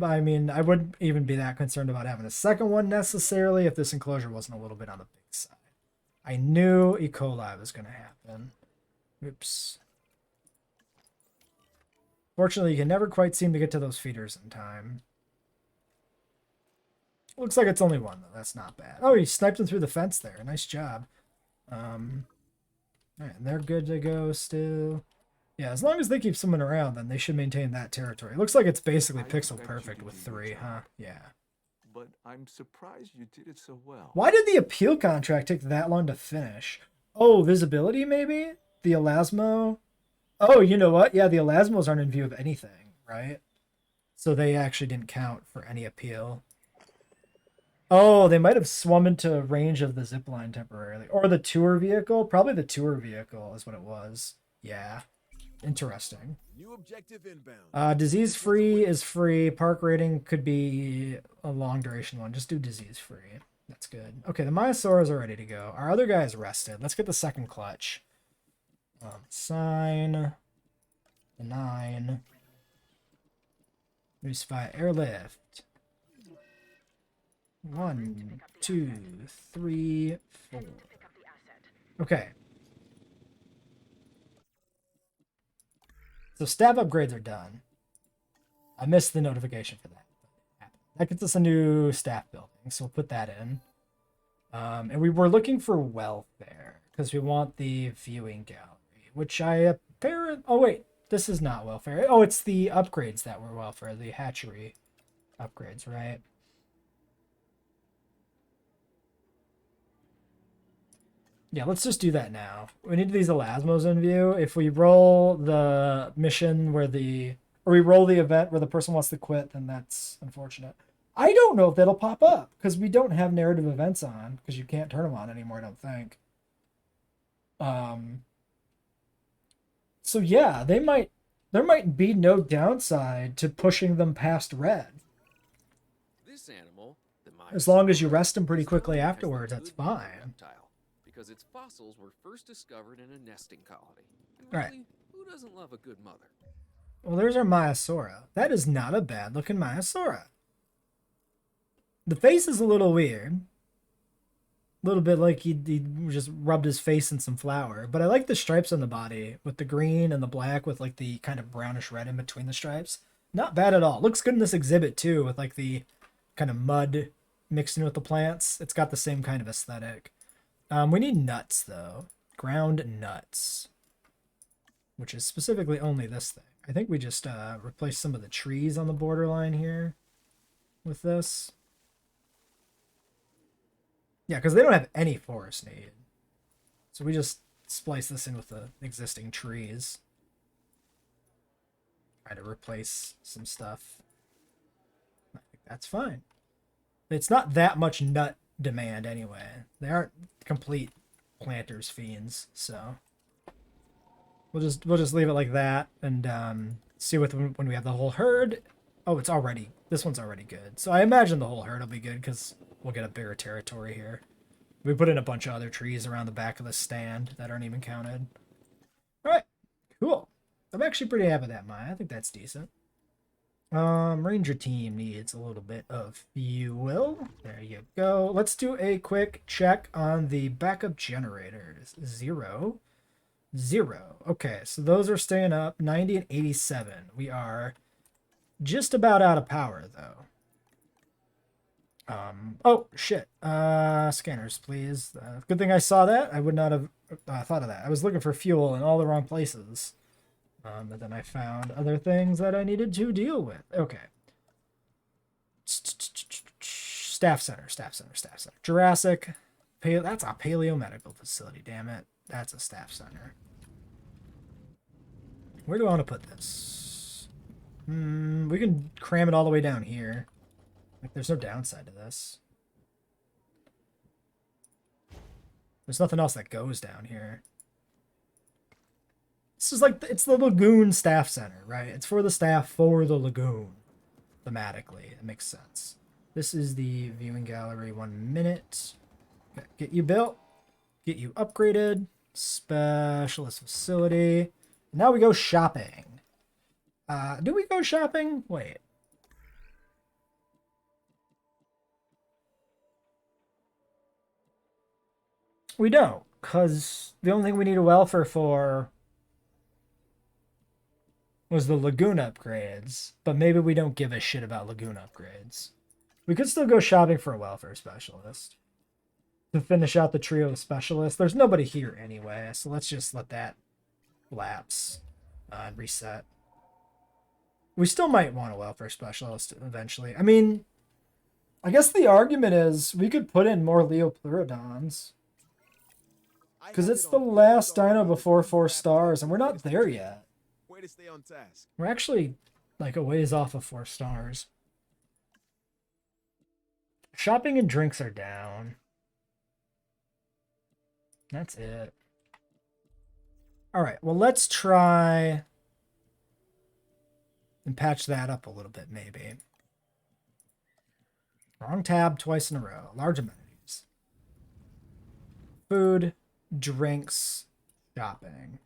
I mean, I wouldn't even be that concerned about having a second one necessarily if this enclosure wasn't a little bit on the big side. I knew E. coli was going to happen. Oops. Fortunately, you can never quite seem to get to those feeders in time. Looks like it's only 1 though. That's not bad. Oh, he sniped him through the fence there. Nice job. All right, they're good to go still. Yeah, as long as they keep someone around, then they should maintain that territory. It looks like it's basically I pixel expect you perfect to with do your 3, job. huh? Yeah. But I'm surprised you did it so well. Why did the appeal contract take that long to finish? Oh, visibility maybe? The Elasmo? Oh, you know what? Yeah, the Elasmos aren't in view of anything, right? So they actually didn't count for any appeal. Oh, they might have swum into range of the zipline temporarily. Or the tour vehicle. Probably the tour vehicle is what it was. Yeah. Interesting. New objective inbound. Disease free is free. Park rating could be a long duration one. Just do disease free. That's good. Okay, the Myosauras are ready to go. Our other guy is rested. Let's get the second clutch. Sign. The 9. Spy airlift. 1, 2, 3, 4. Okay. So staff upgrades are done. I missed the notification for that. That gets us a new staff building, so we'll put that in. And we were looking for welfare because we want the viewing gallery, which I apparently. Oh wait, this is not welfare. Oh, it's the upgrades that were welfare, the hatchery upgrades, right? Yeah, let's just do that now. We need these elasmos in view. If we roll the mission where or we roll the event where the person wants to quit, then that's unfortunate. I don't know if that'll pop up because we don't have narrative events on because you can't turn them on anymore, I don't think. So yeah, there might be no downside to pushing them past red. This animal, As long as you rest them pretty quickly afterwards, that's fine. Reptile, because its fossils were first discovered in a nesting colony. And Right. really, who doesn't love a good mother? Well, there's our Myosaura. That is not a bad looking Myosaura. The face is a little weird. A little bit like he just rubbed his face in some flour. But I like the stripes on the body with the green and the black with like the kind of brownish red in between the stripes. Not bad at all. Looks good in this exhibit too with like the kind of mud mixed in with the plants. It's got the same kind of aesthetic. We need nuts though. Ground nuts. Which is specifically only this thing. I think we just replaced some of the trees on the borderline here with this. Yeah, because they don't have any forest need. So we just splice this in with the existing trees. Try to replace some stuff. I think that's fine. It's not that much nut demand anyway. They aren't complete planters fiends, so we'll just leave it like that and see when we have the whole herd. Oh, this one's already good. So I imagine the whole herd will be good because we'll get a bigger territory here. We put in a bunch of other trees around the back of the stand that aren't even counted. All right, cool. I'm actually pretty happy with that, Maya. I think that's decent. Ranger team needs a little bit of fuel. There you go. Let's do a quick check on the backup generators. 0, 0. Okay, so those are staying up. 90 and 87. We are just about out of power, though. Oh, shit. Scanners, please. Good thing I saw that. I would not have thought of that. I was looking for fuel in all the wrong places. But then I found other things that I needed to deal with. Okay. Staff center. Jurassic. That's a paleomedical facility, damn it. That's a staff center. Where do I want to put this? We can cram it all the way down here. Like, there's no downside to this. There's nothing else that goes down here. This is like, it's the Lagoon Staff Center, right? It's for the staff for the Lagoon. Thematically, it makes sense. This is the viewing gallery. 1 minute. Okay, get you built. Get you upgraded. Specialist facility. Now we go shopping. Do we go shopping? Wait. We don't, because the only thing we need a welfare for was the Lagoon upgrades, but maybe we don't give a shit about Lagoon upgrades. We could still go shopping for a welfare specialist to finish out the trio of specialists. There's nobody here anyway, so let's just let that lapse. and reset. We still might want a welfare specialist eventually. I mean, I guess the argument is we could put in more Leopleurodons. Because it's the last dino before 4 stars, and we're not there yet. Way to stay on task. We're actually like a ways off of 4 stars. Shopping and drinks are down. That's it. Alright, well let's try and patch that up a little bit maybe. Wrong tab twice in a row. Large amenities. Food, drinks, shopping.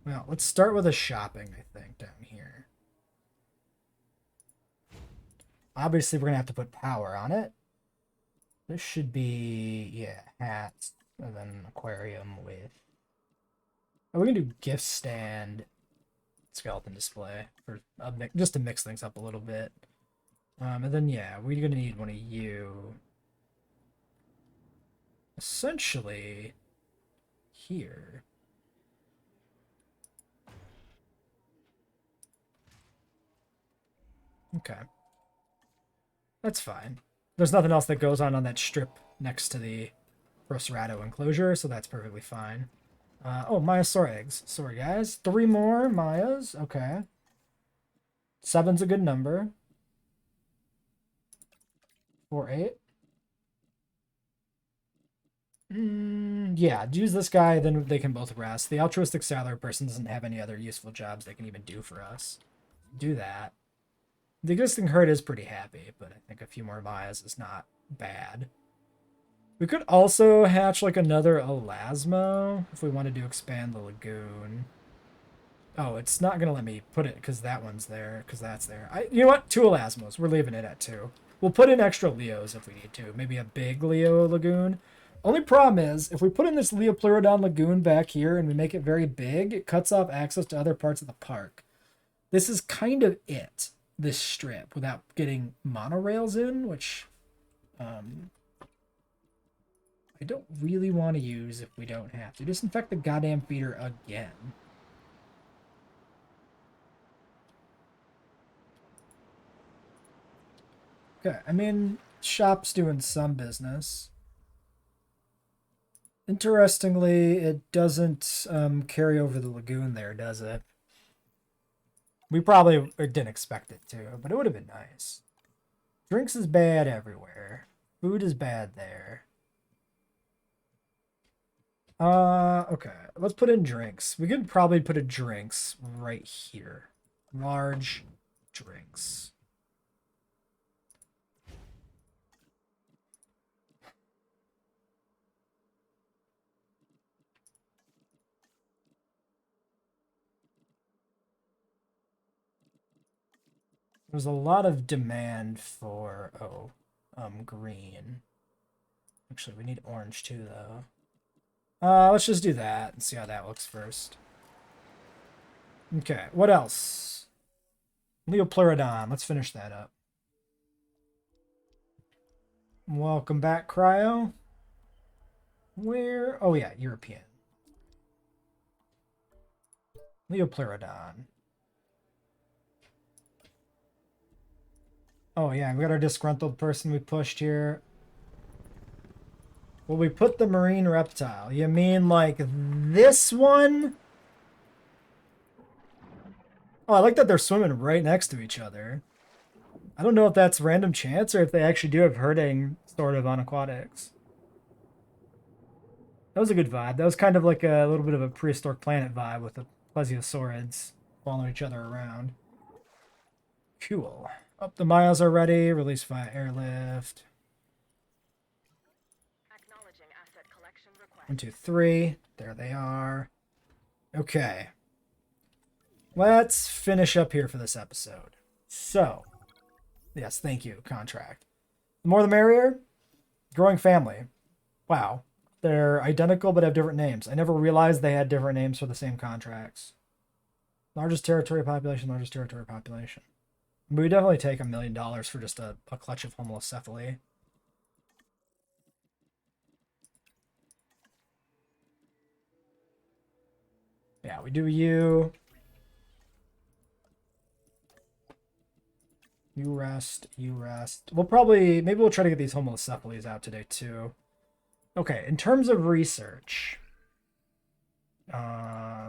Well, let's start with a shopping, I think, down here. Obviously, we're going to have to put power on it. This should be, yeah, hats, and then an aquarium with... Oh, we can do gift stand, skeleton display, for just to mix things up a little bit. And then, yeah, we're going to need one of you. Essentially, here. Okay. That's fine. There's nothing else that goes on that strip next to the Roserato enclosure, so that's perfectly fine. Oh, Maiasaur eggs. Sorry, guys. 3 more Maias. Okay. 7's a good number. 4, 8. Yeah, use this guy, then they can both rest. The altruistic sailor person doesn't have any other useful jobs they can even do for us. Do that. The existing herd is pretty happy, but I think a few more Maias is not bad. We could also hatch like another Elasmo if we wanted to expand the lagoon. Oh, it's not going to let me put it because that one's there, because that's there. You know what? 2 Elasmos. We're leaving it at 2. We'll put in extra Leos if we need to. Maybe a big Leo lagoon. Only problem is, if we put in this Leopleurodon lagoon back here and we make it very big, it cuts off access to other parts of the park. This is kind of it, this strip, without getting monorails in, which I don't really want to use if we don't have to. Disinfect the goddamn feeder again. Okay, I mean, shop's doing some business. Interestingly, it doesn't carry over the lagoon there, does it? We probably didn't expect it to, but it would have been nice. Drinks is bad everywhere. Food is bad there. Okay. Let's put in drinks. We could probably put a drinks right here. Large drinks. There's a lot of demand for, green. Actually, we need orange too, though. Let's just do that and see how that looks first. Okay, what else? Leopleurodon, let's finish that up. Welcome back, Cryo. Where? Oh, yeah, European. Leopleurodon. Oh, yeah, we got our disgruntled person we pushed here. Well, we put the marine reptile. You mean like this one? Oh, I like that they're swimming right next to each other. I don't know if that's random chance or if they actually do have herding sort of on aquatics. That was a good vibe. That was kind of like a little bit of a prehistoric planet vibe with the plesiosaurids following each other around. Cool. Oh, the Maias are ready. Release via airlift. 1, 2, 3. There they are. Okay. Let's finish up here for this episode. So, yes, thank you, contract. The more the merrier. Growing family. Wow. They're identical but have different names. I never realized they had different names for the same contracts. Largest territory population, largest territory population. We would definitely take $1 million for just a clutch of homocephaly. Yeah, we do you. You rest, you rest. We'll probably, maybe we'll try to get these homocephalus out today too. Okay, in terms of research,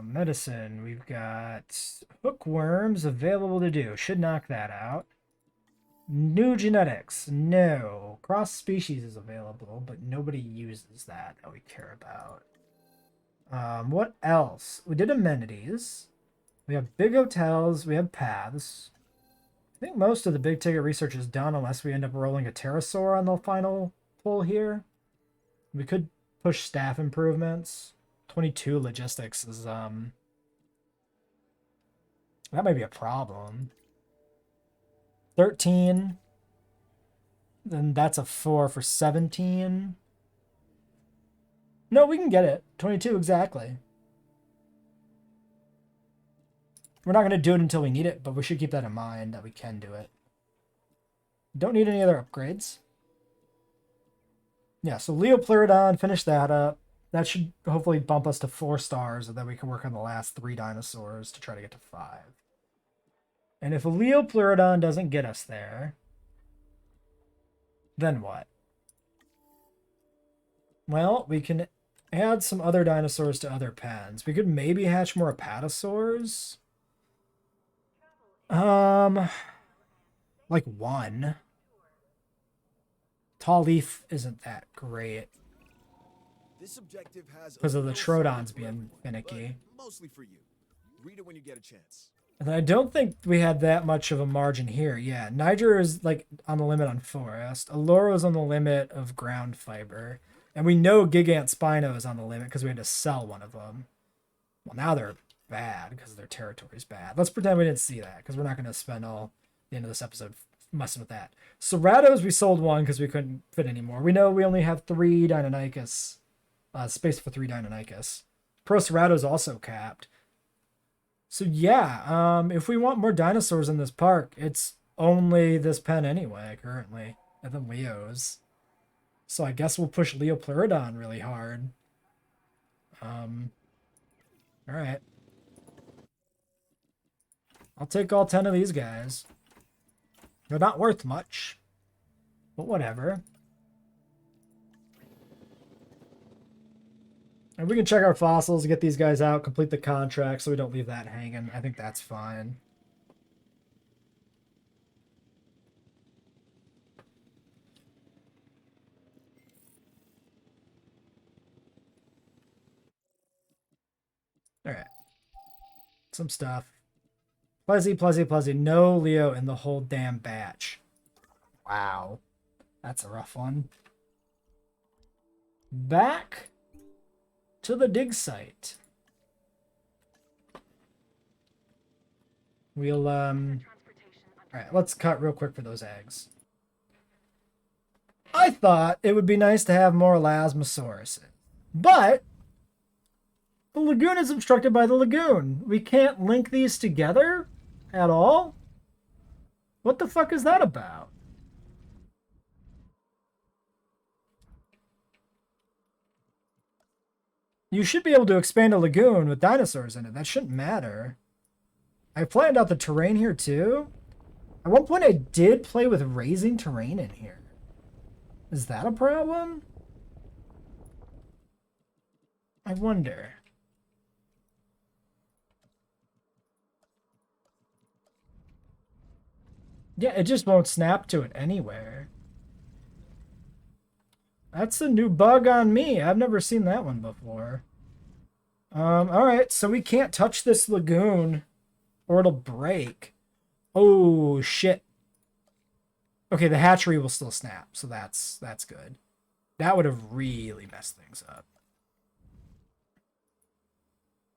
medicine, we've got hookworms available to do. Should knock that out. New genetics, no. Cross species is available, but nobody uses that we care about. What else? We did amenities. We have big hotels. We have paths. I think most of the big ticket research is done unless we end up rolling a pterosaur on the final pull here. We could push staff improvements. 22 logistics is that might be a problem. 13. Then that's a 4 for 17. No, we can get it. 22 exactly. We're not going to do it until we need it, but we should keep that in mind that we can do it. Don't need any other upgrades. Yeah, so Leopleurodon, finish that up. That should hopefully bump us to 4 stars, and then we can work on the last 3 dinosaurs to try to get to 5. And if a Leopleurodon doesn't get us there, then what? Well, we can add some other dinosaurs to other pens. We could maybe hatch more apatosaurs. Like 1. Tall leaf isn't that great This objective has because of the no Trodons science for being everyone, finicky. but mostly for you. Read it when you get a chance. And I don't think we had that much of a margin here. Yeah, Niger is like on the limit on forest. Allura is on the limit of ground fiber. And we know Gigant Spino is on the limit because we had to sell one of them. Well, now they're bad because their territory's bad. Let's pretend we didn't see that because we're not going to spend all the end of this episode messing with that. Ceratos, we sold 1 because we couldn't fit anymore. We know we only have 3 Deinonychus. Space for 3 Deinonychus. Procerato's also capped. So yeah, if we want more dinosaurs in this park, it's only this pen anyway, currently. And then Leo's. So I guess we'll push Leopleurodon really hard. Alright. I'll take all 10 of these guys. They're not worth much. But whatever. And we can check our fossils, get these guys out, complete the contract so we don't leave that hanging. I think that's fine. Alright. Some stuff. Plezzy. No Leo in the whole damn batch. Wow. That's a rough one. Back to the dig site. We'll, alright, let's cut real quick for those eggs. I thought it would be nice to have more Elasmosauruses, but the lagoon is obstructed by the lagoon. We can't link these together at all? What the fuck is that about? You should be able to expand a lagoon with dinosaurs in it. That shouldn't matter. I planned out the terrain here too. At one point I did play with raising terrain in here. Is that a problem? I wonder. Yeah, it just won't snap to it anywhere. That's a new bug on me. I've never seen that one before. Alright, so we can't touch this lagoon or it'll break. Oh, shit. Okay, the hatchery will still snap, so that's good. That would have really messed things up.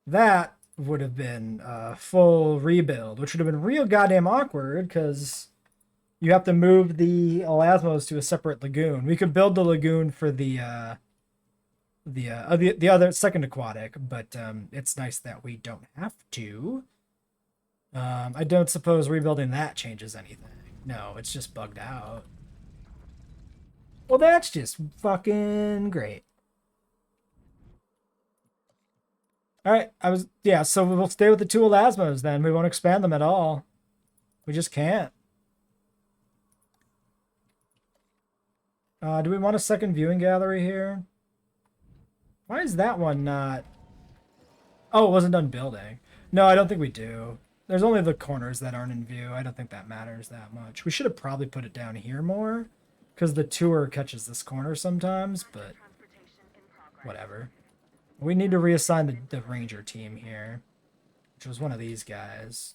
That would have been a full rebuild, which would have been real goddamn awkward because you have to move the elasmos to a separate lagoon. We could build the lagoon for the other second aquatic, but it's nice that we don't have to. I don't suppose rebuilding that changes anything. No, it's just bugged out. Well, that's just fucking great. All right, yeah, so we'll stay with the two elasmos then. We won't expand them at all. We just can't. Do we want a second viewing gallery here? Why is that one not... Oh, it wasn't done building. No, I don't think we do. There's only the corners that aren't in view. I don't think that matters that much. We should have probably put it down here more, because the tour catches this corner sometimes, but whatever. We need to reassign the ranger team here, which was one of these guys.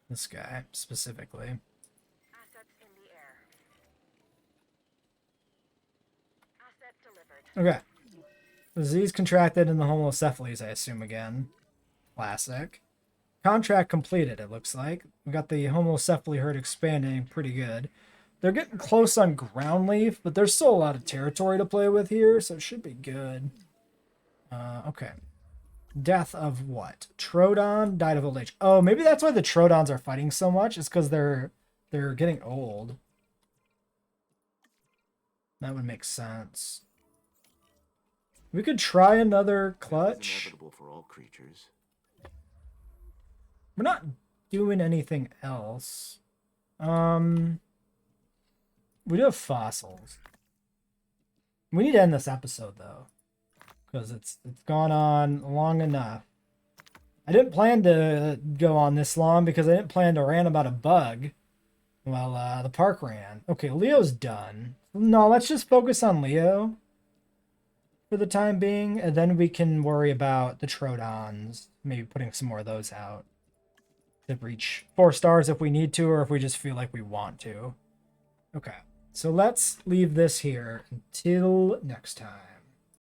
This guy, specifically. Okay. Disease contracted in the homocephalus, I assume again. Classic. Contract completed, it looks like. We got the homocephaly herd expanding pretty good. They're getting close on ground leaf, but there's still a lot of territory to play with here, so it should be good. Okay. Death of what? Troodon died of old age. Oh, maybe that's why the Troodons are fighting so much. It's because they're getting old. That would make sense. We could try another clutch. Inevitable for all creatures. We're not doing anything else. We do have fossils. We need to end this episode though, because it's gone on long enough. I didn't plan to go on this long because I didn't plan to rant about a bug. Well, the park ran. Okay, Leo's done. No, let's just focus on Leo for the time being, and then we can worry about the Troodons, maybe putting some more of those out to reach 4 stars if we need to, or if we just feel like we want to. Okay, so let's leave this here until next time.